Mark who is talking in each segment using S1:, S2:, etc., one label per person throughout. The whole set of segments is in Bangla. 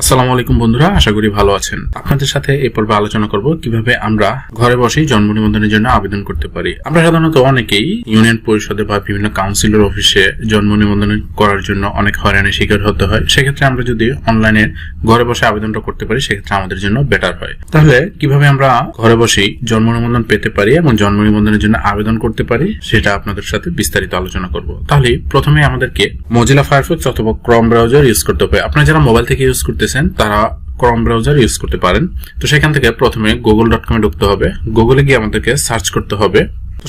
S1: আসসালামু আলাইকুম বন্ধুরা, আশা করি ভালো আছেন। আপনাদের সাথে এই পর্বে আলোচনা করব কিভাবে আমরা ঘরে বসেই জন্ম নিবন্ধনের জন্য আবেদন করতে পারি। আমরা সাধারণত অনেকেই ইউনিয়ন পরিষদে বা বিভিন্ন কাউন্সিলর অফিসে জন্ম নিবন্ধন করার জন্য অনেক হয়রানির শিকার হতে হয়। সেক্ষেত্রে আমরা যদি অনলাইনে ঘরে বসে আবেদনটা করতে পারি সেক্ষেত্রে আমাদের জন্য বেটার হয়। তাহলে কিভাবে আমরা ঘরে বসেই জন্ম নিবন্ধন পেতে পারি এবং জন্ম নিবন্ধনের জন্য আবেদন করতে পারি সেটা আপনাদের সাথে বিস্তারিত আলোচনা করব। তাহলে প্রথমে আমাদেরকে মোজিলা ফায়ারফক্স অথবা ক্রোম ব্রাউজার ইউজ করতে হবে। আপনারা যারা মোবাইল থেকে ইউজ করতেছেন তারা ক্রোম ব্রাউজার ইউজ করতে পারেন। তো সেখান থেকে প্রথমে google.com এ ঢুকতে হবে। গুগলে গিয়ে আমাদেরকে সার্চ করতে হবে।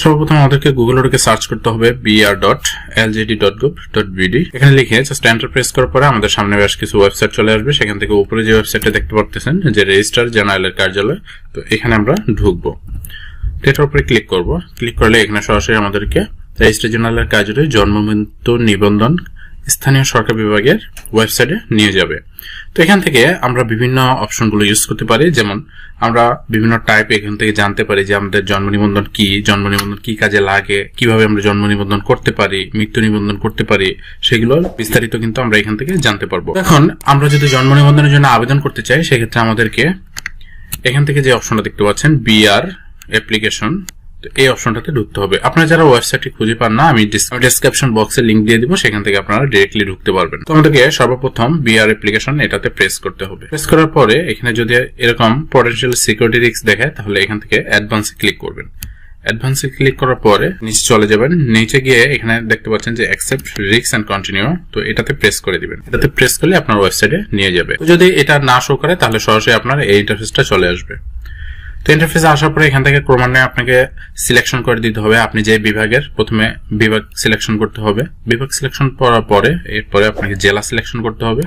S1: সর্বপ্রথম আমাদেরকে গুগলে ঢুকে সার্চ করতে হবে br.ljd.gov.bd। এখানে লিখে জাস্ট এন্টার প্রেস করার পরে আমাদের সামনে বেশ কিছু ওয়েবসাইট চলে আসবে। সেখান থেকে উপরে যে ওয়েবসাইটটা দেখতে পাচ্ছেন যে রেজিস্ট্রার জেনারেলের কার্যালয়, তো এখানে আমরা ঢুকবো। এটার উপরে ক্লিক করব। ক্লিক করলে এখানে সরাসরি আমাদেরকে রেজিস্ট্রার জেনারেলের কার্যালয়ে জন্ম মৃত্যু নিবন্ধন স্থানীয় সরকার বিভাগের ওয়েবসাইটে নিয়ে যাবে। তো এখান থেকে আমরা বিভিন্ন অপশনগুলো ইউজ করতে পারি, যেমন আমরা বিভিন্ন টাইপ এখান থেকে জানতে পারি যে আমাদের জন্ম নিবন্ধন কি কাজে লাগে, কিভাবে আমরা জন্ম নিবন্ধন করতে পারি, মৃত্যু নিবন্ধন করতে পারি, সেগুলো বিস্তারিত কিন্তু আমরা এখান থেকে জানতে পারবো। এখন আমরা যদি জন্ম নিবন্ধনের জন্য আবেদন করতে চাই সেক্ষেত্রে আমাদেরকে এখান থেকে যে অপশনটা দেখতে পাচ্ছেন বিআর অ্যাপ্লিকেশন, এই অপশনটাতে ঢুকতে হবে। আপনারা যারা ওয়েবসাইটটি খুঁজে পান না, আমি ডেসক্রিপশন বক্সে লিংক দিয়ে দিব, সেখান থেকে আপনারা ডিরেক্টলি ঢুকতে পারবেন। তো আমাদেরকে সর্বপ্রথম বিআর অ্যাপ্লিকেশন এটাতে প্রেস করতে হবে। প্রেস করার পরে এখানে যদি এরকম পটেনশিয়াল সিকিউরিটি রিস্ক দেখায় তাহলে এখান থেকে অ্যাডভান্সে ক্লিক করবেন। অ্যাডভান্সে ক্লিক করার পরে নিচে চলে যাবেন। নিচে গিয়ে এখানে দেখতে পাচ্ছেন যে অ্যাকসেপ্ট রিস্ক এন্ড কন্টিনিউ, তো এটাতে প্রেস করে দিবেন। এটাতে প্রেস করলে আপনার ওয়েবসাইটে নিয়ে যাবে। তো যদি এটা না শো করে তাহলে সরাসরি আপনার এই ইন্টারফেসটা চলে আসবে। তো ইন্টারফেসে আসার পরে এখান থেকে ক্রমান্বয়ে আপনাকে সিলেকশন করে দিতে হবে আপনি যে বিভাগের, প্রথমে বিভাগ সিলেকশন করতে হবে। বিভাগ সিলেকশন করার পরে এরপরে আপনাকে জেলা সিলেকশন করতে হবে।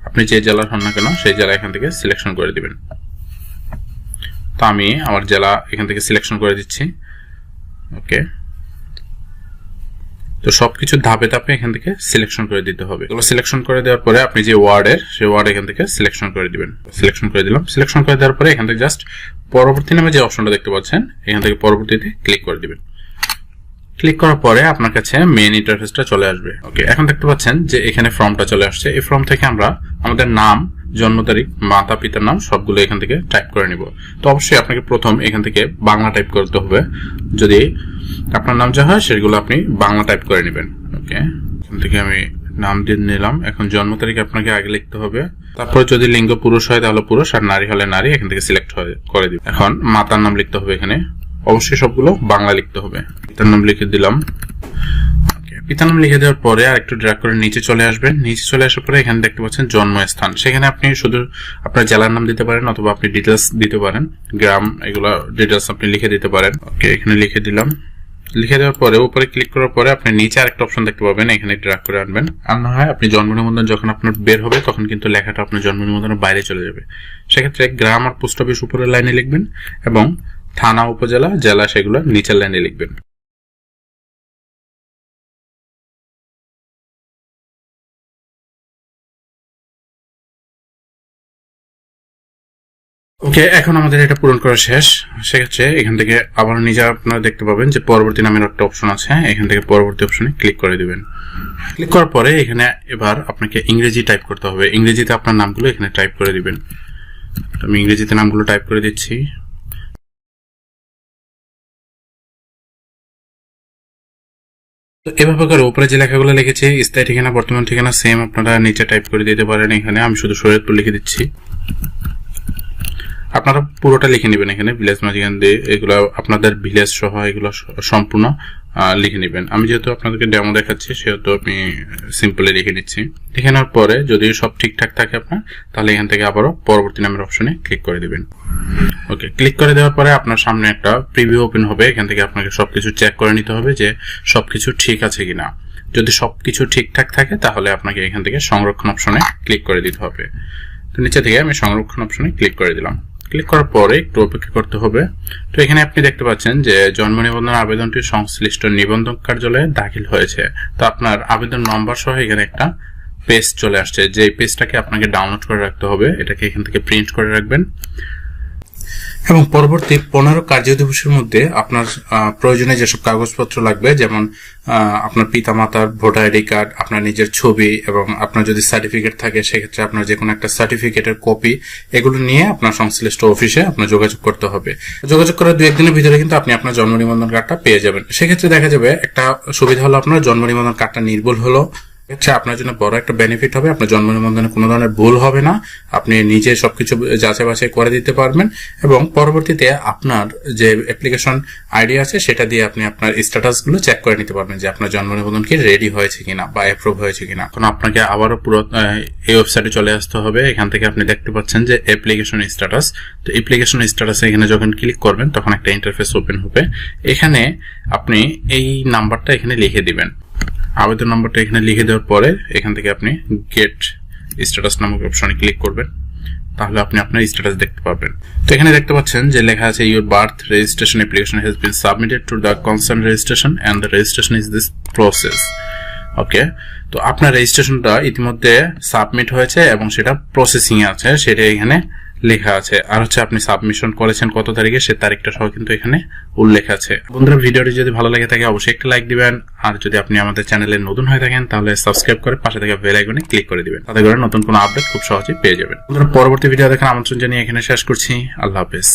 S1: আপনি যে জেলার হন না কেন সেই জেলা এখান থেকে সিলেকশন করে দিবেন। তো আমি আমার জেলা এখান থেকে সিলেকশন করে দিচ্ছি। ওকে, তো সবকিছু ধাপে ধাপে এখান থেকে সিলেকশন করে দিতে হবে। এগুলো সিলেকশন করে দেওয়ার পরে আপনি যে ওয়ার্ডের সেই ওয়ার্ড এখান থেকে সিলেকশন করে দিবেন। সিলেকশন করে দিলাম। সিলেকশন করে দেওয়ার পরে এখান থেকে জাস্ট পরবর্তী নামে যে অপশনটা দেখতে পাচ্ছেন এখান থেকে পরবর্তীতে ক্লিক করে দিবেন। ক্লিক করার পরে আপনার কাছে মেইন ইন্টারফেসটা চলে আসবে। ওকে, এখন দেখতে পাচ্ছেন যে এখানে ফর্মটা চলে আসছে। এই ফর্ম থেকে আমরা আমাদের নাম, জন্ম তারিখ, মাতা পিতার নাম সবগুলো এখান থেকে টাইপ করে নিব। তো অবশ্যই আপনাকে প্রথম এখান থেকে বাংলা টাইপ করতে হবে। যদি আপনার নাম যা হয় সেগুলো আপনি বাংলা টাইপ করে নেবেন। ওকে, এখান থেকে আমি নাম দিয়ে নিলাম। এখন জন্ম তারিখ আপনাকে আগে লিখতে হবে। তারপর যদি লিঙ্গ পুরুষ হয় তাহলে পুরুষ, আর নারী হলে নারী, এখান থেকে সিলেক্ট করে দিবেন। এখন মাতার নাম লিখতে হবে। এখানে অবশ্যই সবগুলো বাংলা লিখতে হবে। পিতার নাম লিখে দিলাম। পিতার নাম লিখে দেওয়ার পরে আর একটু ড্র্যাগ করে নিচে চলে আসবেন। নিচে চলে আসার পরে এখানে দেখতে পাচ্ছেন জন্মস্থান। সেখানে আপনি শুধু আপনার জেলার নাম দিতে পারেন অথবা আপনি ডিটেলস দিতে পারেন, গ্রাম, এগুলো ডিটেলস আপনি লিখে দিতে পারেন। ওকে, এখানে লিখে দিলাম। লিখে দেওয়ার পরে উপরে ক্লিক করার পরে আপনি নিচে আরেকটা অপশন দেখতে পাবেন, এখানে ড্র্যাগ করে আনবেন। আর না হয় আপনি জন্ম নিবন্ধন যখন আপনার বের হবে তখন কিন্তু লেখাটা আপনার জন্ম নিবন্ধনের বাইরে চলে যাবে। সেক্ষেত্রে গ্রাম আর পোস্ট অফিস উপরের লাইনে লিখবেন এবং থানা, উপজেলা, জেলা সেগুলো নিচের লাইনে লিখবেন। ওকে, এখন আমাদের এটা পূরণ করা শেষ। সেক্ষেত্রে এখান থেকে আবার নিজে আপনারা দেখতে পাবেন যে পরবর্তী নামের একটা অপশন আছে। এখান থেকে পরবর্তী অপশনে ক্লিক করে দিবেন। ক্লিক করার পরে এখানে এবার আপনাকে ইংরেজি টাইপ করতে হবে। ইংরেজিতে আপনার নামগুলো এখানে টাইপ করে দিবেন। আমি ইংরেজিতে নামগুলো টাইপ করে দিচ্ছি। তো এভাবে করে উপরে যে লেখাগুলো লিখেছি, স্থায়ী ঠিকানা, বর্তমান ঠিকানা, সেম আপনারা নিচে টাইপ করে দিতে পারেন। এখানে আমি শুধু শরীয়তপুর লিখে দিচ্ছি। আপনারা পুরোটা লিখে নেবেন। এখানে ভিলেজ মাঝখান দিয়ে এগুলো আপনাদের ভিলেজ সহ এগুলো সম্পূর্ণ লিখে নেবেন। আমি যেহেতু আপনাদেরকে ডেমো দেখাচ্ছি সেহেতু আমি সিম্পলি লিখে নিচ্ছি। লিখে নেওয়ার পরে যদি সব ঠিকঠাক থাকে আপনার, তাহলে এখান থেকে আবারও পরবর্তী নামের অপশনে ক্লিক করে দিবেন। ওকে, ক্লিক করে দেওয়ার পরে আপনার সামনে একটা প্রিভিউ ওপেন হবে। এখান থেকে আপনাকে সবকিছু চেক করে নিতে হবে যে সবকিছু ঠিক আছে কিনা। যদি সবকিছু ঠিকঠাক থাকে তাহলে আপনাকে এখান থেকে সংরক্ষণ অপশনে ক্লিক করে দিতে হবে। তো নিচে থেকে আমি সংরক্ষণ অপশনে ক্লিক করে দিলাম। ক্লিক করার পরে একটু অপেক্ষা করতে হবে। তো এখানে আপনি দেখতে পাচ্ছেন যে জন্ম নিবন্ধন আবেদনটি সংশ্লিষ্ট নিবন্ধন কার্যালয়ে দাখিল হয়েছে। তো আপনার আবেদন নম্বর সহ এখানে একটা পেজ চলে আসছে, যে পেজটাকে আপনাকে ডাউনলোড করে রাখতে হবে। এটাকে এখান থেকে প্রিন্ট করে রাখবেন। এবং পরবর্তী 15 কার্য দিবসের মধ্যে আপনার প্রয়োজনীয় যেসব কাগজপত্র লাগবে, যেমন আপনার পিতামাতার ভোটার আইডি কার্ড, আপনার নিজের ছবি, এবং আপনার যদি সার্টিফিকেট থাকে সেক্ষেত্রে আপনার যে কোনো একটা সার্টিফিকেটের কপি, এগুলো নিয়ে আপনার সংশ্লিষ্ট অফিসে আপনার যোগাযোগ করতে হবে। যোগাযোগ করার 2-1 দিনের ভিতরে কিন্তু আপনি আপনার জন্ম নিবন্ধন কার্ডটা পেয়ে যাবেন। সেক্ষেত্রে দেখা যাবে একটা সুবিধা হলো আপনার জন্ম নিবন্ধন কার্ডটা নির্ভুল হলো, আপনার জন্য বড় একটা বেনিফিট হবে। আপনার জন্ম নিবন্ধনে কোনো ধরনের ভুল হবে না, আপনি নিজে সবকিছু যাচাই বাছাই করে দিতে পারবেন, এবং পরবর্তীতে আপনার যে অ্যাপ্লিকেশন আইডি আছে সেটা দিয়ে আপনি আপনার স্ট্যাটাস গুলো চেক করে নিতে পারবেন যে আপনার জন্ম নিবন্ধন কি রেডি হয়েছে কিনা বা অ্যাপ্রুভ হয়েছে কিনা। এখন আপনাকে আবারও পুরো এই ওয়েবসাইটে চলে আসতে হবে। এখান থেকে আপনি দেখতে পাচ্ছেন যে অ্যাপ্লিকেশন স্ট্যাটাস। তো অ্যাপ্লিকেশন স্ট্যাটাসে এখানে যখন ক্লিক করবেন তখন একটা ইন্টারফেস ওপেন হবে। এখানে আপনি এই নাম্বারটা এখানে লিখে দিবেন। আবেদন নম্বরটা এখানে লিখে দেওয়ার পরে এখান থেকে আপনি গেট স্ট্যাটাস নামক অপশনে ক্লিক করবেন, তাহলে আপনি আপনার স্ট্যাটাস দেখতে পাবেন। তো এখানে দেখতে পাচ্ছেন যে লেখা আছে your birth registration application has been submitted to the concern registration and the registration is this process. Okay, তো আপনার রেজিস্ট্রেশনটা ইতিমধ্যে সাবমিট হয়েছে এবং সেটা প্রসেসিং এ আছে, সেটা এখানে লেখা আছে। আর আপনি সাবমিশন করেছেন কত তারিখে সে তারিখটা সহ কিন্তু এখানে উল্লেখ আছে। বন্ধুরা, ভিডিওটি যদি ভালো লাগে থাকে অবশ্যই একটা লাইক দিবেন, আর যদি আপনি আমাদের চ্যানেলে নতুন হয়ে থাকেন তাহলে সাবস্ক্রাইব করে পাশে থাকা বেল আইকনে ক্লিক করে দিবেন, তাতে করে নতুন কোনো আপডেট খুব সহজেই পেয়ে যাবেন। বন্ধুরা, পরবর্তী ভিডিও দেখার আমন্ত্রণ জানিয়ে এখানে শেষ করছি। আল্লাহ হাফেজ।